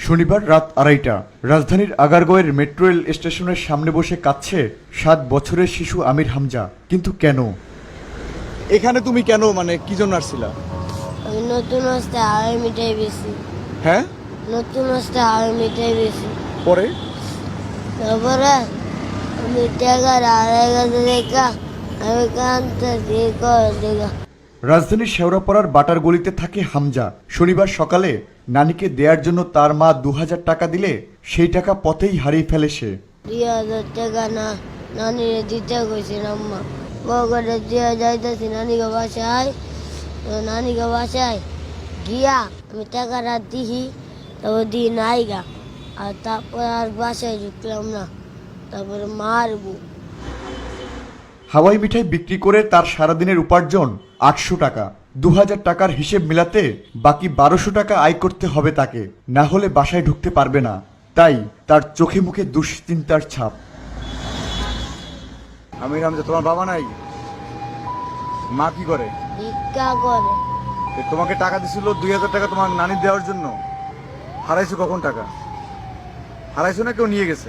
শনিবার রাত 2:30টা রাজধানীর আগারগাঁওয়ের মেট্রো রেল স্টেশনের সামনে বসে কাঁদছে 7 বছরের শিশু আমির হামজা। কিন্তু কেন? এখানে তুমি কেন, মানে কি জন্য আসছিলা? আমি নতুন হস্তে হাওয়াই মিঠাই বেশি। হ্যাঁ, নতুন হস্তে হাওয়াই মিঠাই বেশি। পরে তারপরে আমি টাকার হারাই গেছে দেখা আমি কানতে দেখা। রাজধানীর শেওড়াপাড়ার বাটার গলিতে থাকে হামজা। শনিবার সকালে নানিকে দেওয়ার জন্য তার মা 2000 টাকা দিলে সেই টাকা পথেই হারিয়ে ফেলে সে। 2000 টাকা না নানিরে দিতে কইছি আম্মা। বগরে দিয়ে যাইতেছি নানিকে বাসায়। তো নানিকে বাসায় গিয়া আমি টাকাটা দিহি, তারপর দিই নাই গা। আর তারপর আর বাসায় ঢুকলাম না, তারপরে মারবো। হাওয়াই মিঠাই বিক্রি করে তার সারাদিনের উপার্জন 800 টাকা। 2000 টাকার হিসেব মিলাতে বাকি 1200 টাকা আয় করতে হবে তাকে, না হলে বাসায় ঢুকতে পারবে না। তাই তার চোখে মুখে দুশ্চিন্তার ছাপ। আমির হামজা, তোমার বাবা নাই? মা কি করে? ভিক্ষা করে। তোমাকে টাকা দিছিল 2000 টাকা তোমার নানি দেওয়ার জন্য। হারাইছো কখন টাকা? হারাইছো না কেউ নিয়ে গেছে?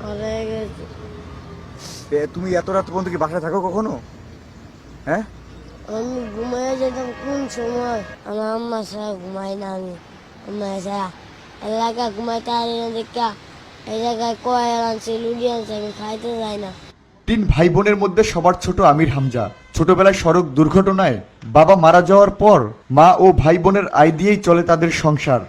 হারাই গেছে। তুমি এত রাত পর্যন্ত কি বাসায় থাকো কখনো? হ্যাঁ, আমি ঘুমাইয়া যেতাম কোন সময়, আমার আম্মা ছাড়া ঘুমাই না। আমি আম্মা ছাড়া এলাকা ঘুমাইতে পারি না দেখা এই জায়গায় কয় আনছে লুডি আনছে, আমি খাইতে যাই না। 3 ভাই বোনের মধ্যে সবার ছোট আমির হামজা। ছোটবেলায় সড়ক দুর্ঘটনায় বাবা মারা যাওয়ার পর মা ও ভাই বোনের আয় দিয়েই চলে তাদের সংসার।